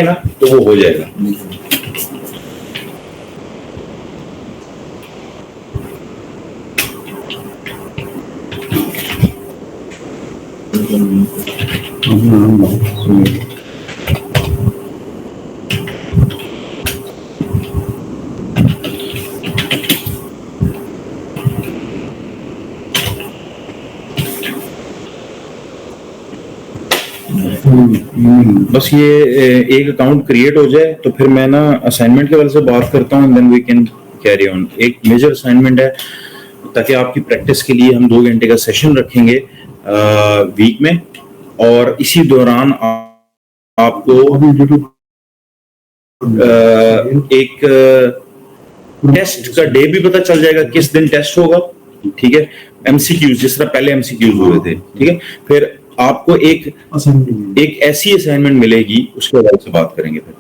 ना तो वो हो जाएगा। बस ये एक अकाउंट क्रिएट हो जाए तो फिर मैं ना असाइनमेंट के बारे से बात करता हूँ, then we can carry on. एक मेजर असाइनमेंट है, ताकि आपकी प्रैक्टिस के लिए हम 2 घंटे का सेशन रखेंगे वीक में, और इसी दौरान आपको एक टेस्ट का डे भी पता चल जाएगा, किस दिन टेस्ट होगा, ठीक है। एमसीक्यूज जिस तरह पहले एमसीक्यूज हुए थे, ठीक है। फिर आपको एक ऐसी असाइनमेंट मिलेगी, उसके बारे में बात करेंगे फिर।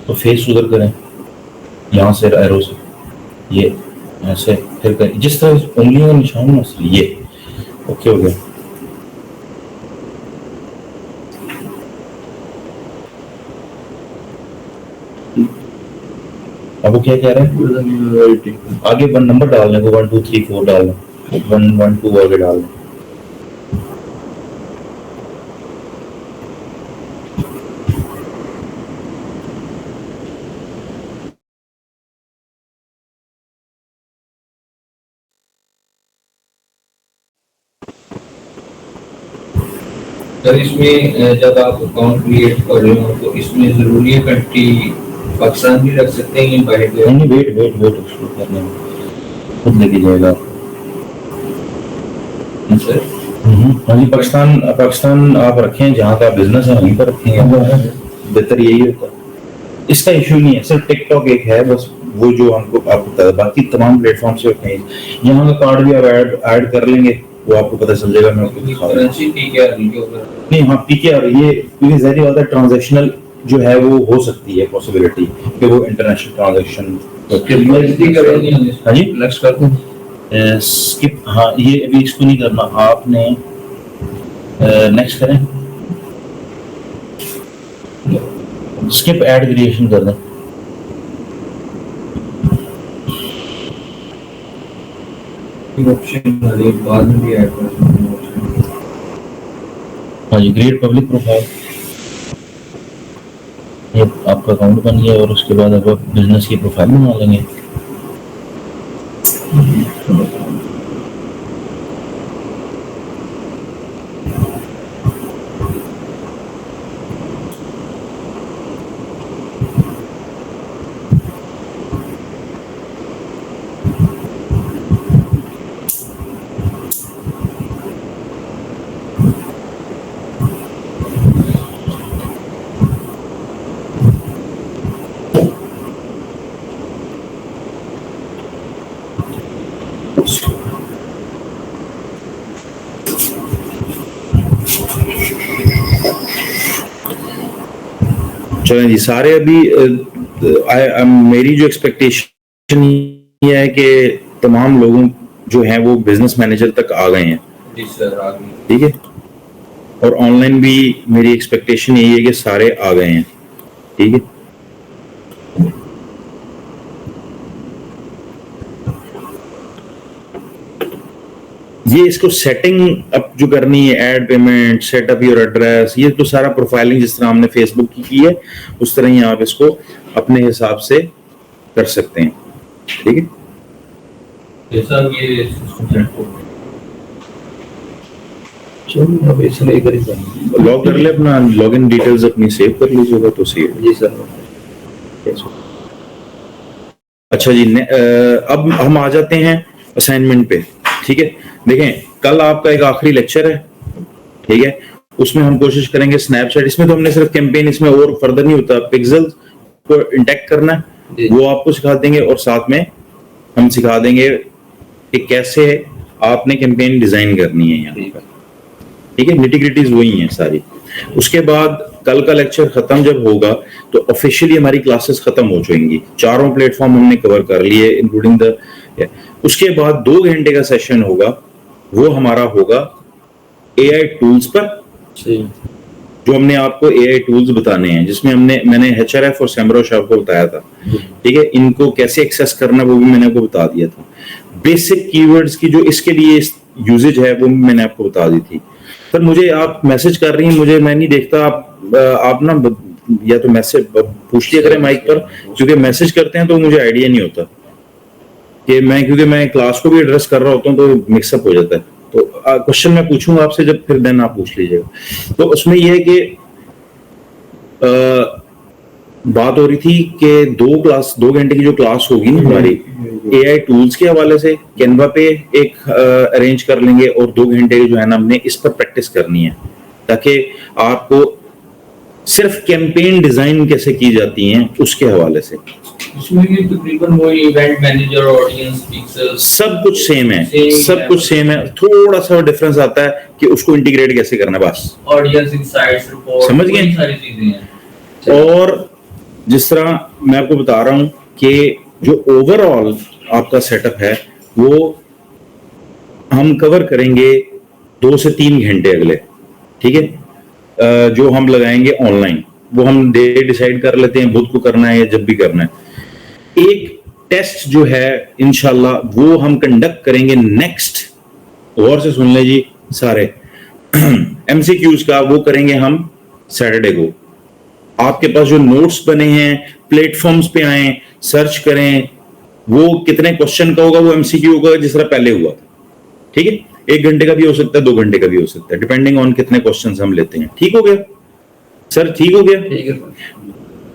तो फेस उधर करें, यहाँ से एरो से ये ऐसे, फिर करें जिस तरह उंगलियों का निशान है ये। ओके हो गया। अब वो क्या कह रहे हैं, आगे 1 नंबर डालने को 1 2 3 4 डालना, 1 1 2 आगे डालना। सर इसमें जब आप अकाउंट क्रिएट कर रहे हो तो इसमें जरूरी है कंट्री पाकिस्तान भी रख सकते हैं, बाहर नहीं, वेट एक्सक्लूड करने में खुद लेके जाएगा सर। हाँ जी, पाकिस्तान आप रखें, जहाँ का बिजनेस है वहीं पर रखेंगे, बेहतर यही होता है। इसका इशू नहीं है, सिर्फ टिकटॉक एक है बस, वो जो हमको आपको पता है, बाकी तमाम प्लेटफॉर्म से रखें। यहाँ का कार्ड भी आप ऐड कर लेंगे, वो आपको पता चल जाएगा। मैं आपको दिखा रहा हूँ। नहीं, हाँ पीकेआर, ये क्योंकि ज़ाहिर बात है ट्रांजैक्शनल जो है वो हो सकती है पॉसिबिलिटी कि वो इंटरनेशनल ट्रांजैक्शन। हाँ जी, नेक्स्ट कर दूं स्किप। हाँ, ये अभी इसको नहीं करना आपने, नेक्स्ट करें, स्किप ऐड क्रिएशन कर दें। ऑप्शन बाद में भी ऐड कर। हाँ जी, क्रिएट पब्लिक प्रोफाइल, ये आपका अकाउंट बन गया, और उसके बाद अब आप बिजनेस की प्रोफाइल बना लेंगे। चलें जी, सारे अभी मेरी जो एक्सपेक्टेशन ये है कि तमाम लोगों जो हैं वो बिजनेस मैनेजर तक आ गए हैं। जी सर, आ गए। ठीक है, और ऑनलाइन भी मेरी एक्सपेक्टेशन यही है कि सारे आ गए हैं। ठीक है, ये इसको सेटिंग अप जो करनी है, add payment, setup your address, ये तो सारा प्रोफाइलिंग जिस तरह हमने फेसबुक की है उस तरह ही आप इसको अपने हिसाब से कर सकते हैं। ठीक है, जैसा ये चलो अब इसमें एक ही लॉग कर ले, अपना लॉगिन डिटेल्स अपनी सेव कर लीजिएगा तो सही है। जी सर। अच्छा जी, अब हम आ जाते हैं असाइनमेंट पे। ठीक है, देखें कल आपका एक आखिरी लेक्चर है, ठीक है, उसमें हम कोशिश करेंगे स्नैपचैट, इसमें तो हमने सिर्फ कैंपेन, इसमें और फर्दर नहीं होता, पिक्सल को इंटेक्ट करना है वो आपको सिखा देंगे, और साथ में हम सिखा देंगे कि कैसे आपने कैंपेन डिजाइन करनी है यहाँ पर। ठीक है, निटिग्रिटीज वही हैं सारी। उसके बाद कल का लेक्चर खत्म जब होगा तो ऑफिशियली हमारी क्लासेस खत्म हो जाएंगी, चारों प्लेटफॉर्म हमने कवर कर लिए इंक्लूडिंग द। उसके बाद 2 घंटे का सेशन होगा, वो हमारा होगा एआई टूल्स पर, जो हमने आपको एआई टूल्स बताने हैं, जिसमें मैंने एचआरएफ और सेमरोश आपको बताया था। ठीक है, इनको कैसे एक्सेस करना वो भी मैंने आपको बता दिया था। बेसिक कीवर्ड्स की जो इसके लिए यूजेज है वो भी मैंने आपको बता दी थी। पर मुझे आप मैसेज कर रही हैं, मैं नहीं देखता, आप ना या तो मैसेज पूछ लिया करें माइक पर, क्योंकि मैसेज करते हैं तो मुझे आइडिया नहीं होता कि क्योंकि मैं क्लास को भी एड्रेस कर रहा होता हूँ तो मिक्सअप हो जाता है। तो क्वेश्चन मैं पूछूंगा आपसे जब, फिर देन आप पूछ लीजिएगा। तो उसमें यह है कि बात हो रही थी कि 2 घंटे की जो क्लास होगी ना हमारी एआई टूल्स के हवाले से, कैनवा पे एक अरेंज कर लेंगे, और 2 घंटे जो है ना हमने इस पर प्रैक्टिस करनी है, ताकि आपको सिर्फ कैंपेन डिजाइन कैसे की जाती हैं उसके हवाले से। इसमें भी तकरीबन वही इवेंट मैनेजर, ऑडियंस पिक्सल सब कुछ सेम है, सब कुछ सेम है, थोड़ा सा डिफरेंस आता है कि उसको इंटीग्रेट कैसे करना है बस। ऑडियंस इनसाइट्स रिपोर्ट, समझ गए, सारी चीजें हैं। और जिस तरह मैं आपको बता रहा हूं कि जो ओवरऑल आपका सेटअप है वो हम कवर करेंगे 2 से 3 घंटे अगले। ठीक है, जो हम लगाएंगे ऑनलाइन, वो हम डे डिसाइड कर लेते हैं, बुध को करना है या जब भी करना है। एक टेस्ट जो है इंशाल्लाह वो हम कंडक्ट करेंगे नेक्स्ट, गौर से सुन ले जी सारे, एमसीक्यूज का वो करेंगे हम सैटरडे को। आपके पास जो नोट्स बने हैं प्लेटफॉर्म्स पे आए, सर्च करें, वो कितने क्वेश्चन का होगा, वो एमसीक्यू होगा जिस तरह पहले हुआ। ठीक है, 1 घंटे का भी हो सकता है, 2 घंटे का भी हो सकता है, डिपेंडिंग ऑन कितने क्वेश्चंस हम लेते हैं। ठीक हो गया सर, ठीक हो गया। ठीक है।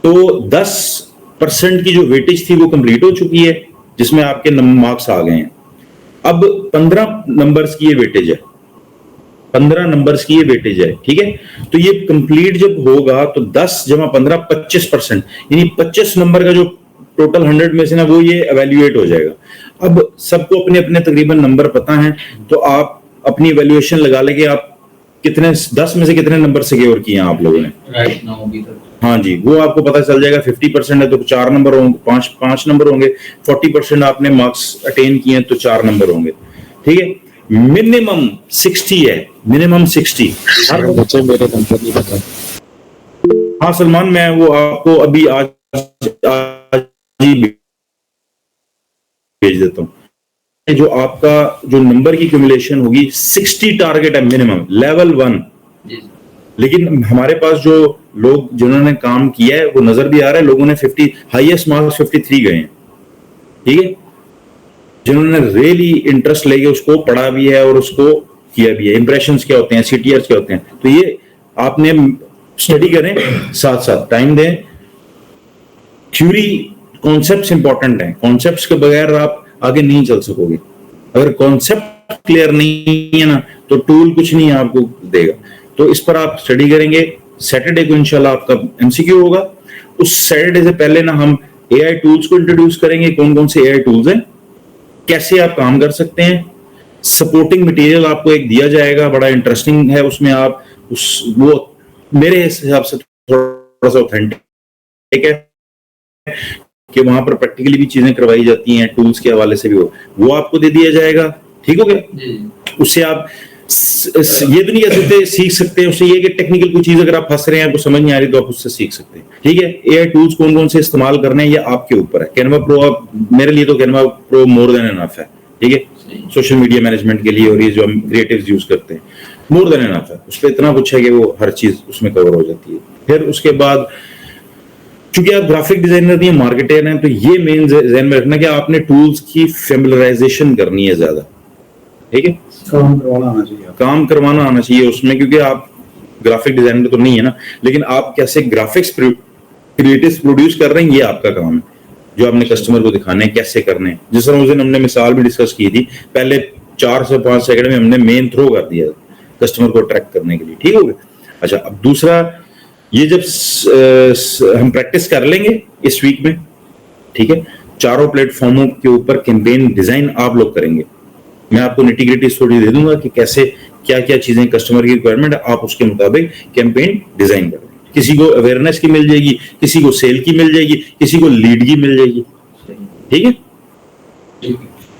तो 10% की जो वेटेज थी वो कंप्लीट हो चुकी है, जिसमें आपके मार्क्स आ गए हैं। अब 15 नंबर्स की ये वेटेज है, 15 नंबर्स की ये वेटेज है। ठीक है, तो ये कंप्लीट जब होगा तो 10 जमा 15 25%, यानी 25 नंबर का जो टोटल 100 में से ना वो ये एवेल्युएट हो जाएगा। अब सबको अपने अपने तकरीबन नंबर पता है, तो आप अपनी एवेल्युएशन लगा लेंगे, आप कितने 10 में से कितने नंबर सिक्योर किए हैं आप लोगों ने राइट नाउ अभी तक। हाँ जी, वो आपको पता चल जाएगा। 50% है तो 4 नंबर होंगे, 5 नंबर होंगे। 40% आपने मार्क्स अटेन किए तो 4 नंबर होंगे। ठीक है, मिनिमम 60 है, मिनिमम 60। बच्चे मेरे नंबर नहीं पता। हाँ सलमान, मैं वो आपको अभी आज ही भेज देता हूँ। जो आपका जो नंबर की क्यूमुलेशन होगी 60 टारगेट है मिनिमम, लेवल 1। लेकिन हमारे पास जो लोग जिन्होंने काम किया है वो नजर भी आ रहा है, लोगों ने 50 हाईएस्ट मार्क्स 53 गए हैं। ठीक है, जिन्होंने रियली इंटरेस्ट लेके उसको पढ़ा भी है और उसको किया भी है। इंप्रेशंस क्या होते हैं, सीटीआर क्या होते हैं, तो ये आपने स्टडी करें, साथ साथ टाइम दें। थ्योरी कॉन्सेप्ट्स इंपॉर्टेंट हैं, कॉन्सेप्ट्स के बगैर आप आगे नहीं चल सकोगे। अगर कॉन्सेप्ट क्लियर नहीं है ना तो टूल कुछ नहीं आपको देगा। तो इस पर आप स्टडी करेंगे। सैटरडे को इंशाल्लाह आपका एमसीक्यू होगा। उस सैटरडे से पहले ना हम एआई टूल्स को इंट्रोड्यूस करेंगे, कौन कौन से एआई टूल्स हैं, कैसे आप काम कर सकते हैं। सपोर्टिंग मटेरियल आपको एक दिया जाएगा, बड़ा इंटरेस्टिंग है, उसमें आप वो मेरे हिसाब से थोड़ा सा ऑथेंटिक है कि वहां पर प्रैक्टिकली भी चीजें करवाई जाती हैं, टूल्स के हवाले से भी वो आपको दे दिया जाएगा। ठीक हो गया, उससे आप ये तो नहीं कह सकते सीख सकते हैं, उससे ये कि टेक्निकल कोई चीज अगर आप फंस रहे हैं, आपको समझ नहीं आ रही तो आप उससे सीख सकते हैं। ठीक है, एआई टूल्स कौन कौन से इस्तेमाल करने हैं ये आपके ऊपर है। कैनवा प्रो, मेरे लिए तो Canva pro more than enough है। ठीक है, सोशल मीडिया मैनेजमेंट के लिए, और ये जो हम क्रिएटिव्स यूज करते हैं मोर देन एनफ है। उस पर इतना कुछ है कि वो हर चीज उसमें कवर हो जाती है। फिर उसके बाद क्योंकि आप ग्राफिक डिजाइनर नहीं, मार्केटर हैं, तो ये मेन ध्यान में रखना कि आपने टूल्स की फैमिलियराइजेशन करनी है ज्यादा। ठीक है, काम करवाना आना चाहिए। काम करवाना आना चाहिए उसमें, क्योंकि आप ग्राफिक डिजाइनर तो नहीं है ना, लेकिन आप कैसे ग्राफिक्स क्रिएटिव्स प्रोड्यूस कर रहे हैं ये आपका काम है, जो आपने कस्टमर को दिखाने हैं कैसे करने हैं। जिस तरह उस दिन हमने मिसाल भी डिस्कस की थी, पहले 4 से 5 सेकंड में हमने मेन थ्रो कर दिया कस्टमर को अट्रैक्ट करने के लिए, ठीक हो गया। अच्छा, अब दूसरा, ये जब हम प्रैक्टिस कर लेंगे इस वीक में, ठीक है, चारों प्लेटफॉर्मों के ऊपर कैंपेन डिजाइन आप लोग करेंगे। मैं आपको निटी-ग्रिटी स्टोरी दे दूंगा कि कैसे क्या क्या चीजें कस्टमर की रिक्वायरमेंट है, आप उसके मुताबिक कैंपेन डिजाइन करेंगे। किसी को अवेयरनेस की मिल जाएगी, किसी को सेल की मिल जाएगी, किसी को लीड की मिल जाएगी, ठीक है।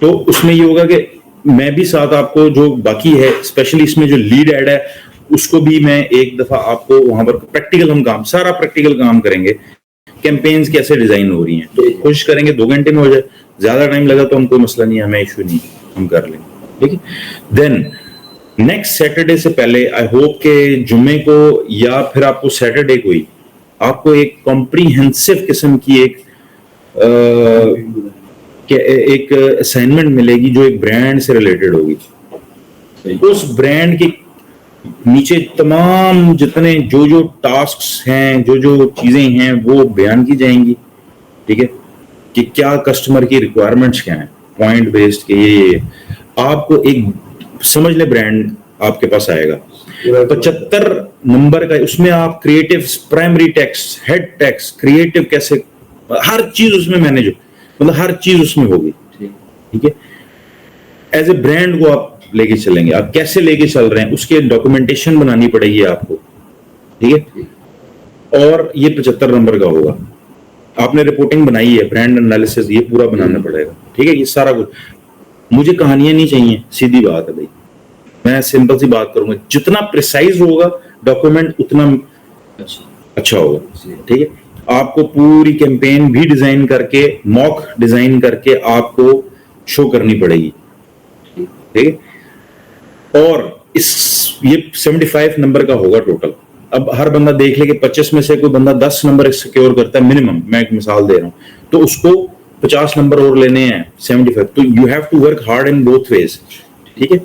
तो उसमें ये होगा कि मैं भी साथ आपको जो बाकी है, स्पेशली इसमें जो लीड एड है, उसको भी मैं एक दफा आपको वहां पर प्रैक्टिकल, हम काम सारा प्रैक्टिकल काम करेंगे, कैंपेन्स कैसे डिजाइन हो रही हैं। तो कोशिश करेंगे 2 घंटे में हो जाए, ज्यादा टाइम लगा तो हम कोई मसला नहीं है, हमें इशू नहीं, हम कर लेंगे, ठीक है। देन नेक्स्ट सैटरडे से पहले आई होप के जुम्मे को या फिर आपको सैटरडे को ही आपको एक कॉम्प्रीहेंसिव किस्म की एक असाइनमेंट मिलेगी जो एक ब्रांड से रिलेटेड होगी। उस ब्रांड के नीचे तमाम जितने जो टास्क्स हैं, जो चीजें हैं, वो बयान की जाएंगी, ठीक है, कि क्या कस्टमर की रिक्वायरमेंट्स क्या हैं, पॉइंट बेस्ड के ये आपको एक समझ ले ब्रांड आपके पास आएगा 75 नंबर का। उसमें आप creative, primary text, head text, creative कैसे, हर चीज उसमें मैनेज, मतलब हर चीज उसमें होगी, ठीक है। एज ए ब्रांड को आप लेके चलेंगे, आप कैसे लेके चल रहे हैं उसके डॉक्यूमेंटेशन बनानी पड़ेगी आपको, ठीक है। और ये 75 नंबर का होगा। आपने रिपोर्टिंग बनाई है, ब्रांड एनालिसिस, ये पूरा बनाना पड़ेगा, ठीक है। ये सारा कुछ, मुझे कहानियां नहीं चाहिए, सीधी बात है भाई, मैं सिंपल सी बात करूंगा, जितना प्रिसाइज होगा डॉक्यूमेंट उतना अच्छा होगा, ठीक है। आपको पूरी कैंपेन भी डिजाइन करके, मॉक डिजाइन करके आपको शो करनी पड़ेगी, ठीक है। और ये 75 नंबर का होगा टोटल। अब हर बंदा देख ले कि 25 में से कोई बंदा 10 नंबर सिक्योर करता है मिनिमम, मैं एक मिसाल दे रहा हूं, तो उसको 50 नंबर और लेने हैं 75। तो you have to work hard in both ways, ठीक है।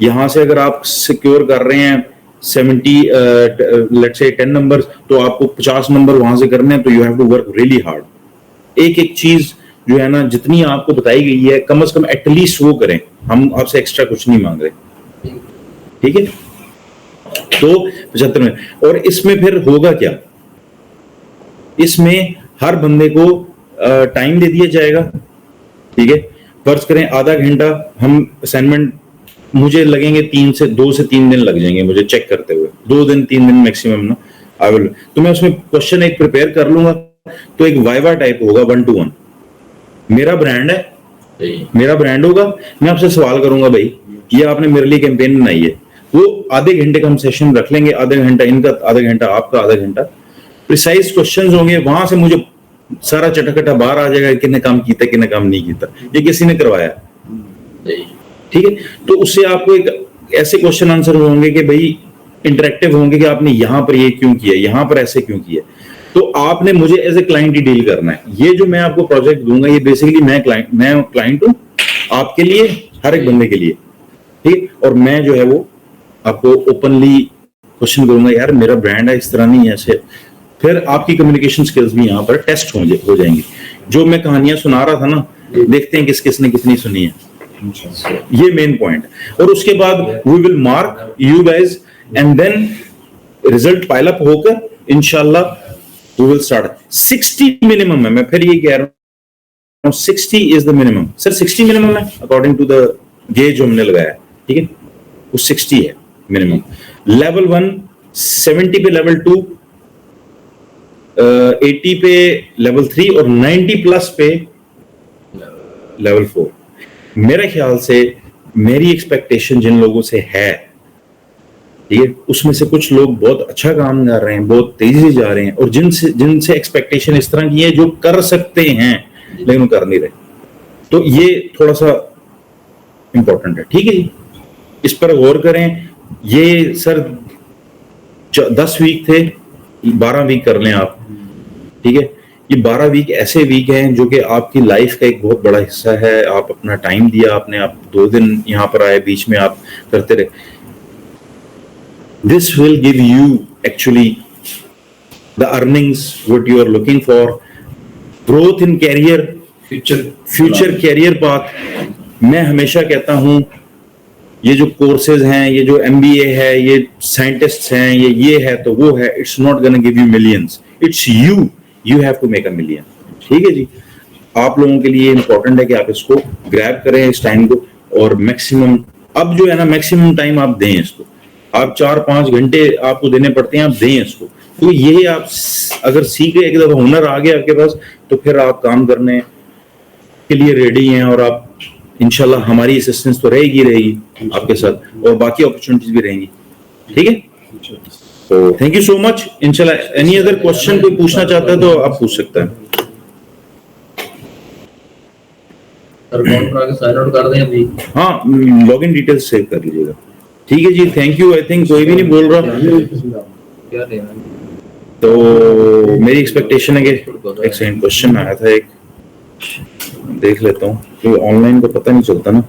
यहां से अगर आप सिक्योर कर रहे हैं 70 लेट्स से 10 नंबर, तो आपको 50 नंबर वहां से करने हैं, तो you have to work really hard. एक एक चीज जो है ना, जितनी आपको बताई गई है, कम से कम एटलीस्ट वो करें, हम आपसे एक्स्ट्रा कुछ नहीं मांग रहे, ठीक है। तो 75 में, और इसमें फिर होगा क्या, इसमें हर बंदे को टाइम दे दिया जाएगा, ठीक है। फर्ज करें आधा घंटा, हम असाइनमेंट, मुझे लगेंगे 2 से 3 दिन लग जाएंगे मुझे चेक करते हुए, 2 दिन 3 दिन मैक्सिमम ना, आई विल। तो मैं उसमें क्वेश्चन एक प्रिपेयर कर लूंगा, तो एक वाइवा टाइप होगा 1 to 1, मेरा ब्रांड है, मेरा ब्रांड होगा, मैं आपसे सवाल करूंगा, भाई ये आपने मेरे लिए कैंपेन बनाई है, वो आधे घंटे का हम सेशन रख लेंगे, आधा घंटा इनका, आधा घंटा आपका, आधा घंटा प्रिसाइज क्वेश्चंस होंगे, वहां से मुझे सारा चटखटा बाहर आ जाएगा, किसने काम किया, किसने काम नहीं किया, ये किसी ने करवाया, ठीक है। तो उससे आपको एक ऐसे क्वेश्चन आंसर होंगे कि भाई इंटरेक्टिव होंगे कि आपने यहां पर ये क्यों किया, यहां पर ऐसे क्यों किया। तो आपने मुझे एज ए क्लाइंट ही डील करना है। ये जो मैं आपको प्रोजेक्ट दूंगा, ये बेसिकली मैं क्लाइंट हूं आपके लिए, हर एक बंदे के लिए, ठीक। और मैं जो है वो आपको ओपनली क्वेश्चन करूंगा, यार मेरा ब्रांड है, इस तरह नहीं है, ऐसे। फिर आपकी कम्युनिकेशन स्किल्स भी यहाँ पर टेस्ट हो जाएंगी। जो मैं कहानियां सुना रहा था ना, देखते हैं किसने कितनी सुनी है, ये मेन पॉइंट। और उसके बाद we will mark you guys, and then result pile up होकर इंशाल्लाह वी विल स्टार्ट। 60 मिनिमम है, मैं फिर ये कह रहा हूँ, 60 is the minimum. Sir 60 minimum है अकॉर्डिंग टू द गेज जो हमने लगाया, ठीक है, वो 60 है मिनिमम। लेवल 1 70 पे, लेवल 2 80 पे, लेवल 3 और 90 प्लस पे लेवल 4। मेरे ख्याल से मेरी एक्सपेक्टेशन जिन लोगों से है, ठीक है, उसमें से कुछ लोग बहुत अच्छा काम कर रहे हैं, बहुत तेजी से जा रहे हैं, और जिनसे एक्सपेक्टेशन इस तरह की है जो कर सकते हैं लेकिन वो कर नहीं रहे। तो ये थोड़ा सा इंपॉर्टेंट है, ठीक है जी, इस पर गौर करें। ये सर 10 वीक थे, 12 वीक कर लें आप, ठीक है। ये 12 वीक ऐसे वीक हैं जो कि आपकी लाइफ का एक बहुत बड़ा हिस्सा है। आप अपना टाइम दिया आपने, आप 2 दिन यहाँ पर आए, बीच में आप करते रहे। This will give you actually the earnings what you are looking for, growth in career, future career path. मैं हमेशा कहता हूं ये जो कोर्सेज हैं, ये जो MBA है, ये साइंटिस्ट्स हैं, ये है तो वो है, it's not gonna give you millions, it's you have to make a million. ठीक है जी, आप लोगों के लिए इंपॉर्टेंट है कि आप इसको ग्रैब करें इस टाइम को, और मैक्सिमम अब जो है ना मैक्सिमम टाइम आप दें इसको। आप 4-5 घंटे आपको देने पड़ते हैं, आप दें इसको। तो ये आप अगर सीख गए, एक दफा हुनर आ गया आपके पास, तो फिर आप काम करने के लिए रेडी हैं, और आप इंशाल्लाह हमारी असिस्टेंस तो रहेगी आपके साथ, और बाकी अपॉर्चुनिटीज भी रहेंगी। ठीक है, तो थैंक यू सो मच। इंशाल्लाह एनी अदर क्वेश्चन कोई पूछना चाहता है तो आप पूछ सकते हैं। साइन आउट कर दें अभी? हाँ, लॉगिन डिटेल्स सेव कर लीजिएगा। ठीक है जी, थैंक यू। आई थिंक कोई भी नहीं बोल रहा, क्या देना? तो मेरी एक्सपेक्टेशन है कि एक सेकंड क्वेश्चन आया था, एक देख लेता हूँ, क्योंकि ऑनलाइन को पता नहीं चलता ना।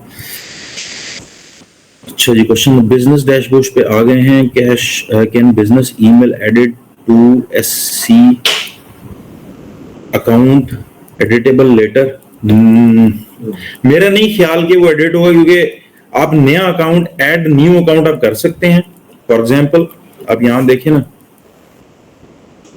अच्छा जी, क्वेश्चन बिजनेस डैशबोर्ड पे आ गए हैं। Can business email edit to SC account editable letter? मेरा नहीं ख्याल कि वो एडिट होगा, क्योंकि आप नया अकाउंट ऐड न्यू अकाउंट आप कर सकते हैं। फॉर एग्जांपल आप यहाँ देखिए ना,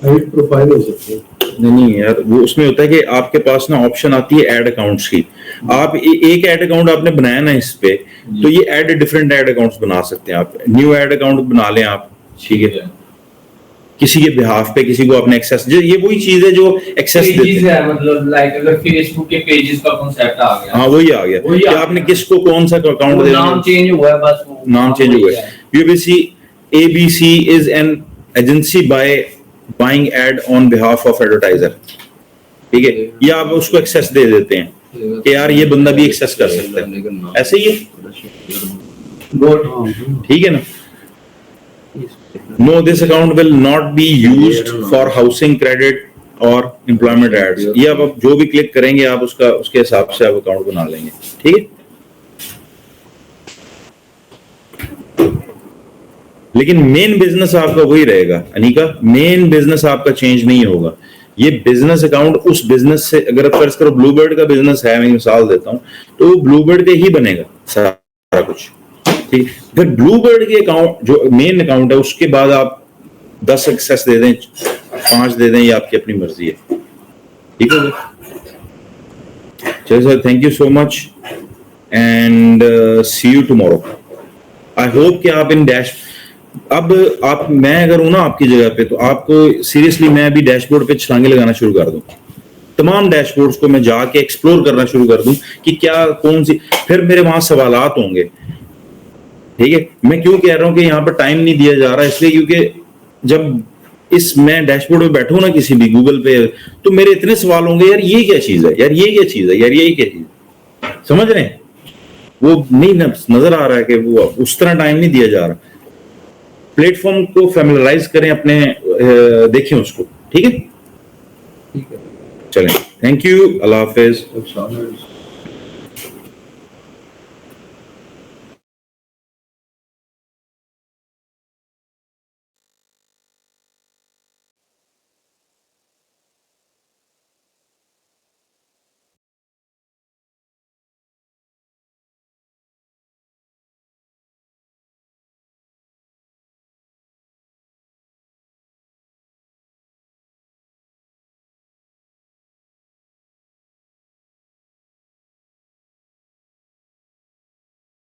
एडिट प्रोफाइल हो सकती है। नहीं यार, वो उसमें होता है कि आपके पास ना ऑप्शन आती है ऐड अकाउंट्स की। आप एक ऐड अकाउंट आपने बनाया ना इस पे, तो ये ऐड डिफरेंट ऐड अकाउंट्स बना सकते हैं आप। न्यू ऐड अकाउंट बना लें आप, ठीक है, किसी के बिहाफ पे किसी को आपने एक्सेस, ये वही चीज है जो एक्सेस देते हैं। मतलब लाइक अगर फेसबुक के पेजेस का कांसेप्ट आ गया, हाँ वही आ गया कि आपने किसको कौन सा अकाउंट देना, नाम चेंज हुआ है, बस नाम चेंज हुआ है। ABC is an agency buying ad on behalf of advertiser. ठीक है, या आप उसको एक्सेस दे देते हैं कि यार ये बंदा भी एक्सेस कर सकता है, ऐसे ही है। ठीक है ना। No, this account will not be used for housing credit और एम्प्लॉयमेंट एड्स। ये आप जो भी क्लिक करेंगे आप उसके हिसाब से आप अकाउंट बना लेंगे। ठीक है, लेकिन मेन बिजनेस आपका वही रहेगा अनिका, मेन बिजनेस आपका चेंज नहीं होगा। ये बिजनेस अकाउंट उस बिजनेस से, अगर आप फर्ज करो ब्लूबर्ड का बिजनेस है, मैं मिसाल देता हूं, तो वो ब्लूबर्ड पे ही बनेगा सारा कुछ। ठीक, फिर ब्लूबर्ड के अकाउंट जो मेन अकाउंट है, उसके बाद आप 10 एक्सेस दे दें, 5 दे दें, ये आपकी अपनी मर्जी है। ठीक है चलिए sir, thank you so much and see you tomorrow. I hope कि आप इन डैश, अब आप, मैं अगर हूं ना आपकी जगह पे, तो आपको सीरियसली मैं अभी डैशबोर्ड पे छलांगे लगाना शुरू कर दूं, तमाम डैशबोर्ड्स को मैं जाके एक्सप्लोर करना शुरू कर दूं कि क्या कौन सी, फिर मेरे वहां सवालात होंगे। ठीक है, मैं क्यों कह रहा हूं कि यहाँ पर टाइम नहीं दिया जा रहा, इसलिए क्योंकि जब मैं डैशबोर्ड में बैठूं ना किसी भी गूगल पे, तो मेरे इतने सवाल होंगे, यार ये क्या चीज है, यार ये क्या चीज है, यार ये क्या चीज, समझ रहे हैं? वो नहीं नजर आ रहा है कि वो उस तरह टाइम नहीं दिया जा रहा। प्लेटफॉर्म को फैमिलियराइज करें अपने, देखें उसको। ठीक है, चलें, थैंक यू, अल्लाह हाफिज।